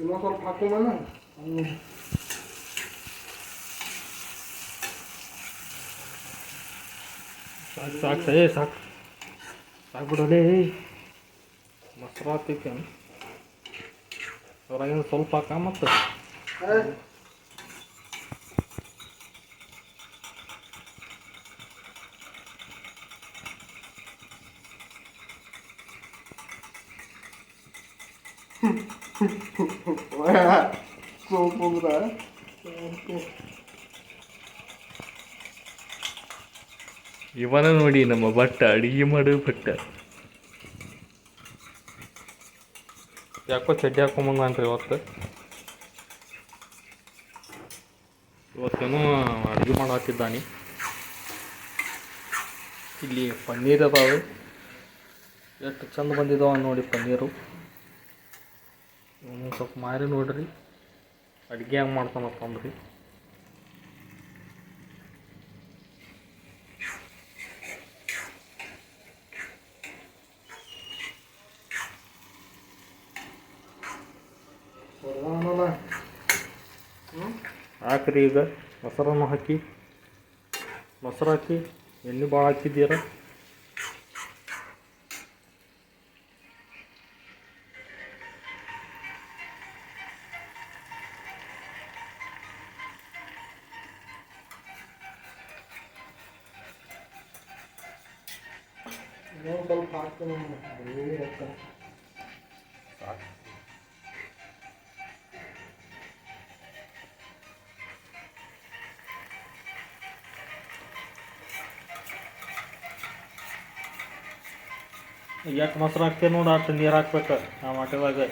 ಇನ್ನೊಂದು ಸ್ವಲ್ಪ ಹಾಕೋಣ. ಸಾಕು ಸಾಕು ಸಾಕು ಸಾಕ್ಬಿಡಲೇ. ಮೊಸರು ಹಾಕೈತೆ ಅದ್ರಾಗಿಂದ ಸ್ವಲ್ಪ ಹಾಕ ಮತ್ತು ಸೋಪುದ್ರ ಇವನ ನೋಡಿ ನಮ್ಮ ಭಟ್ಟ ಅಡುಗೆ ಮಾಡೋ ಭಟ್ಟ. ಯಾಕೋ ಚಡ್ಡಿ ಹಾಕೊಂಬಂದ್ರಿ ಇವತ್ತೇನೋ ಅಡುಗೆ ಮಾಡಾಕಿದ್ದಾನೆ. ಇಲ್ಲಿ ಪನ್ನೀರ್ ಅದಾವೆ, ಎಷ್ಟು ಚಂದ ಬಂದಿದ್ದಾವೆ ನೋಡಿ ಪನ್ನೀರು. ಇವನು ಸ್ವಲ್ಪ ಮಾರಿ ನೋಡ್ರಿ ಅಡುಗೆ ಹೆಂಗೆ ಮಾಡ್ತಾನಪ್ಪಂದ್ರಿ. ಹಾಕ್ರಿ ಈಗ ಮೊಸರನ್ನು ಹಾಕಿ, ಮೊಸರು ಹಾಕಿ ಎಣ್ಣೆ ಭಾಳ ಹಾಕಿದ್ದೀರ. ಸ್ವಲ್ಪ ಹಾಕ್ತೀನಿ ಸಾಕು. ಎಷ್ಟು ಮೊಸರು ಹಾಕ್ತೀವಿ ನೋಡಿ ಅಷ್ಟು ನೀರು ಹಾಕ್ಬೇಕು ಆ ಮಟ್ಟದಾಗ.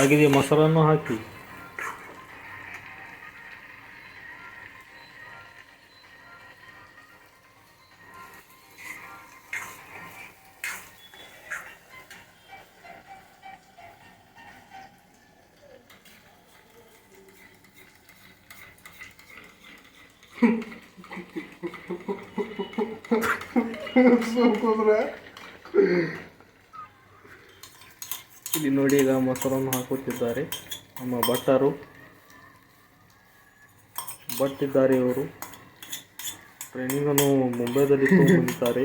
ಆಗಿದೆ ಮೊಸರನ್ನು ಹಾಕಿ ಇಲ್ಲಿ ನೋಡಿ ಈಗ ಮೊಸರನ್ನು ಹಾಕುತ್ತಿದ್ದಾರೆ ನಮ್ಮ ಭಟ್ಟರು. ಭಟ್ಟಿದ್ದಾರೆ ಇವರು. ಟ್ರೈನಿಂಗನ್ನು ಮುಂಬೈದಲ್ಲಿ ತಗೊಂಡಿದ್ದಾರೆ.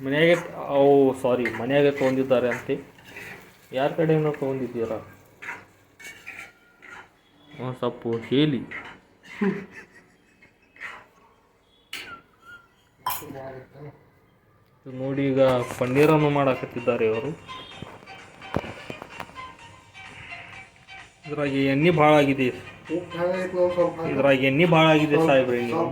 ಮನೆಯಾಗೆ ಮನೆಯಾಗೆ ತೊಗೊಂಡಿದ್ದಾರೆ ಅಂತೆ. ಯಾರ ಕಡೆಯಿಂದ ತೊಗೊಂಡಿದ್ದೀರಾ? ಸ್ವಲ್ಪ ಹೇಳಿ. ನೋಡಿ ಈಗ ಪನ್ನೀರನ್ನು ಮಾಡಾಕತ್ತಿದ್ದಾರೆ ಇವರು. ಇದ್ರಾಗ ಎಣ್ಣೆ ಭಾಳ ಆಗಿದೆ, ಸಾಹೇಬ್ರೆ. ನೀವು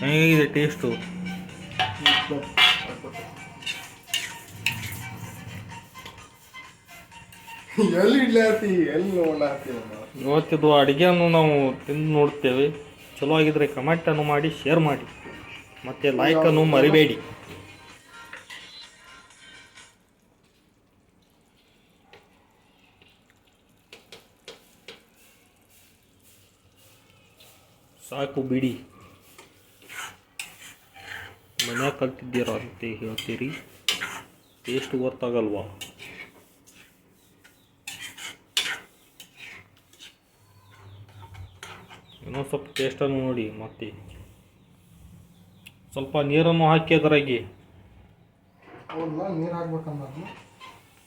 ಹೇಗಿದೆ ಟೇಸ್ಟು? ಇವತ್ತಿದ್ದು ಅಡುಗೆಯನ್ನು ನಾವು ತಿಂದು ನೋಡ್ತೇವೆ. ಚಲೋ ಆಗಿದ್ರೆ ಕಮೆಂಟನ್ನು ಮಾಡಿ, ಶೇರ್ ಮಾಡಿ, ಮತ್ತು ಲೈಕನ್ನು ಮರಿಬೇಡಿ. ಸಾಕು ಬಿಡಿ, ಮನ್ಯಾಗ ಕಲ್ತಿದ್ದೀರ ಅಂತ ಹೇಳ್ತೀರಿ, ಟೇಸ್ಟ್ ಗೊತ್ತಾಗಲ್ವಾ? ಇನ್ನೊಂದು ಸ್ವಲ್ಪ ಟೇಸ್ಟನ್ನು ನೋಡಿ. ಮತ್ತೆ ಸ್ವಲ್ಪ ನೀರನ್ನು ಹಾಕಿ ಅದರಾಗೆ ನೀರು ಹಾಕ್ಬೇಕಂದ್ರೆ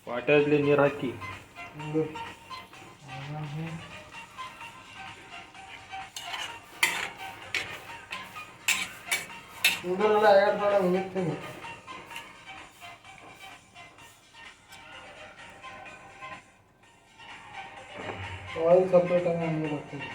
ವಾಟರ್ಲಿ ನೀರು ಹಾಕಿ ಇದೆಲ್ಲ ಆ್ಯಡ್ ಬೇಡ ಮುಗಿಸ್ತೀನಿ. ಆಯಿಲ್ ಸಪ್ರೇಟಾಗಿ ಹಂಗೆ ಬರ್ತೀನಿ.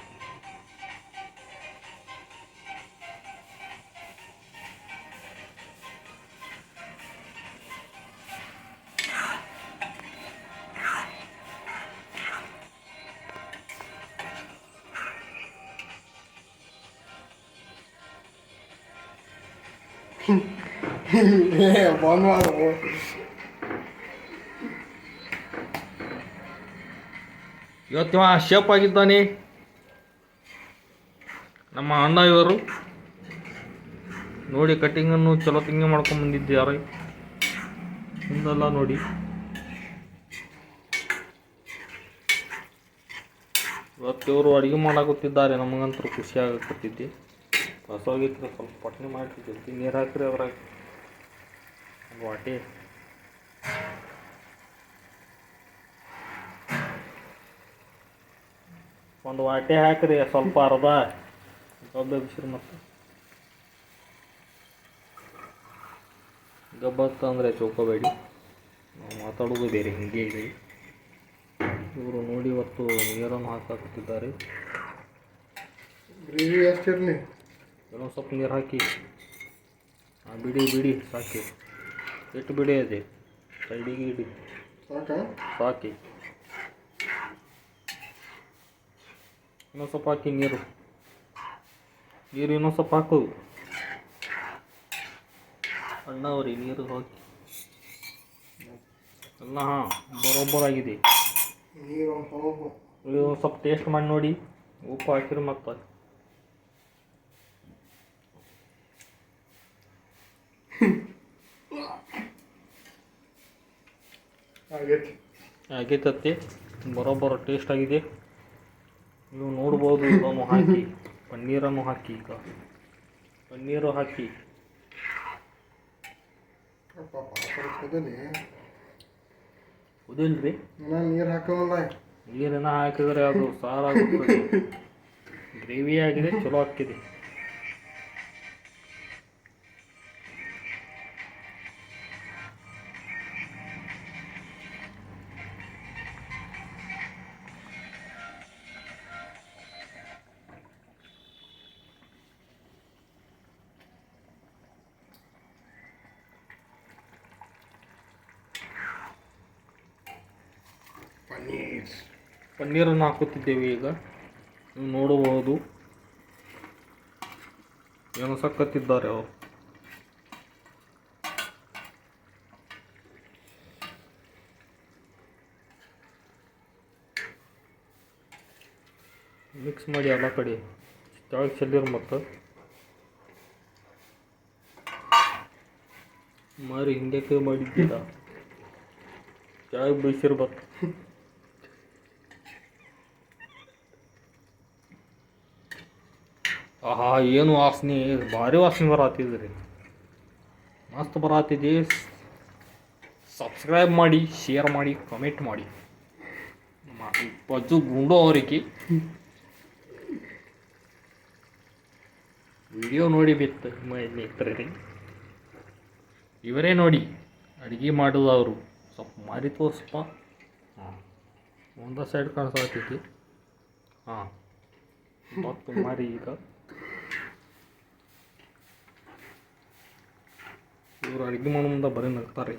ಬಂದ್ ಮಾಡು. ಇವತ್ತಿವ ಶೇಪ್ ಆಗಿದ್ದಾನೆ ನಮ್ಮ ಅಣ್ಣ ಇವರು. ನೋಡಿ ಕಟ್ಟಿಂಗನ್ನು ಚಲೋ ತಿಂಗೆ ಮಾಡ್ಕೊಂಡು ಬಂದಿದ್ದಾರೆ ಹಿಂದೆಲ್ಲ ನೋಡಿ. ಇವತ್ತಿವರು ಅಡುಗೆ ಮಾಡಾಕತ್ತಿದ್ದಾರೆ. ನಮಗಂತೂ ಖುಷಿ ಆಗಕತ್ತಿದ್ದೆ. ಹೊಸೋಗಿತ್ತು ಸ್ವಲ್ಪ ಪಟ್ನೆ ಮಾಡ್ತಿದ್ದೆ. ನೀರು ಹಾಕ್ರಿ ಅದ್ರಾಗ ಒಂದು ವಾಟೆ. ಒಂದು ವಾಟೆ ಹಾಕ್ರಿ ಸ್ವಲ್ಪ ಅರ್ಧ ಗಬ್ಬ ಬಿಸಿರು. ಮತ್ತು ಗಬ್ಬತ್ತ ಅಂದರೆ ಚೌಕೋಬೇಡಿ, ನಾವು ಮಾತಾಡೋದು ಬೇರೆ ಹಿಂಗೆ ಇದೆ. ಇವರು ನೋಡಿ ಇವತ್ತು ನೀರನ್ನು ಹಾಕಾಕತ್ತಿದ್ದಾರೆ. ಗ್ರೇವಿ ಎಷ್ಟಿರಲಿ? ಏನೋ ಸ್ವಲ್ಪ ನೀರು ಹಾಕಿ ಬಿಡಿ ಬಿಡಿ ಸಾಕಿ. ಎಷ್ಟು ಬಿಡಿ ಇದೆ ಸೈಡಿಗೆ ಇಡಿ ಸಾಕಿ. ಇನ್ನೊಂದು ಸ್ವಲ್ಪ ಹಾಕಿ ನೀರು ಇನ್ನೊಂದು ಸ್ವಲ್ಪ ಹಾಕು ಅಣ್ಣ ಅವ್ರಿ. ನೀರು ಹಾಕಿ ಎಲ್ಲ. ಹಾಂ ಬರೋಬ್ಬರಾಗಿದೆ. ನೀರು ಸ್ವಲ್ಪ ಟೇಸ್ಟ್ ಮಾಡಿ ನೋಡಿ. ಉಪ್ಪು ಹಾಕಿರಿ ಮತ್ತೆ ಆಗೈತತ್ತಿ. ಬರೋಬ್ಬರ ಟೇಸ್ಟ್ ಆಗಿದೆ. ನೀವು ನೋಡ್ಬೋದು. ಇದನ್ನು ಹಾಕಿ ಪನ್ನೀರನ್ನು ಹಾಕಿ. ಈಗ ಪನ್ನೀರು ಹಾಕಿ ಕುದಿಲ್ರಿ. ನೀರು ಹಾಕೋಲ್ಲ. ನೀರನ್ನ ಹಾಕಿದರೆ ಅದು ಸಾರಾಗುತ್ತದೆ. ಗ್ರೇವಿ ಆಗಿದೆ, ಚಲೋ ಹಾಕಿದೆ. ಪನ್ನೀರನ್ನು ಹಾಕುತ್ತಿದ್ದೇವೆ ಈಗ. ನೀವು ನೋಡಬಹುದು ಏನು ಸಕ್ಕತ್ತಿದ್ದಾರೆ ಅವರು. ಮಿಕ್ಸ್ ಮಾಡಿ ಎಲ್ಲ ಕಡೆ ಕೆಳಗೆ ಚೆಲ್ಲಿರು. ಮತ್ತು ಮಾರಿ ಹಿಂಗೆ ಮಾಡಿದ್ದೀರ ಕೆಳಗೆ ಬೀಸಿರ್ಬೇಕು. ಆಹಾ ಏನು ವಾಸನೆ, ಭಾರಿ ವಾಸನೆ ಬರತ್ತಿದ್ರಿ. ಮಸ್ತ್ ಬರತ್ತಿದೆ. ಸಬ್ಸ್ಕ್ರೈಬ್ ಮಾಡಿ, ಶೇರ್ ಮಾಡಿ, ಕಮೆಂಟ್ ಮಾಡಿ. ಪಜ್ಜು ಗುಂಡು ಅವರಿಗೆ ವಿಡಿಯೋ ನೋಡಿ ಬಿತ್ತು ಮಿತ್ರರಿ. ಇವರೇ ನೋಡಿ ಅಡುಗೆ ಮಾಡೋದು ಅವರು. ಸ್ವಲ್ಪ ಮಾರಿ ತೋರಿಸಪ್ಪ. ಹಾಂ ಒಂದೇ ಸೈಡ್ ಕಾಣಿಸ್ತೈತಿ. ಹಾಂ ಮತ್ತು ಮಾರಿ ಈಗ ಇವರು ಅಡುಗೆ ಮಾಡೋ ಮುಂದೆ ಬರೀ ನಗ್ತಾರೆ.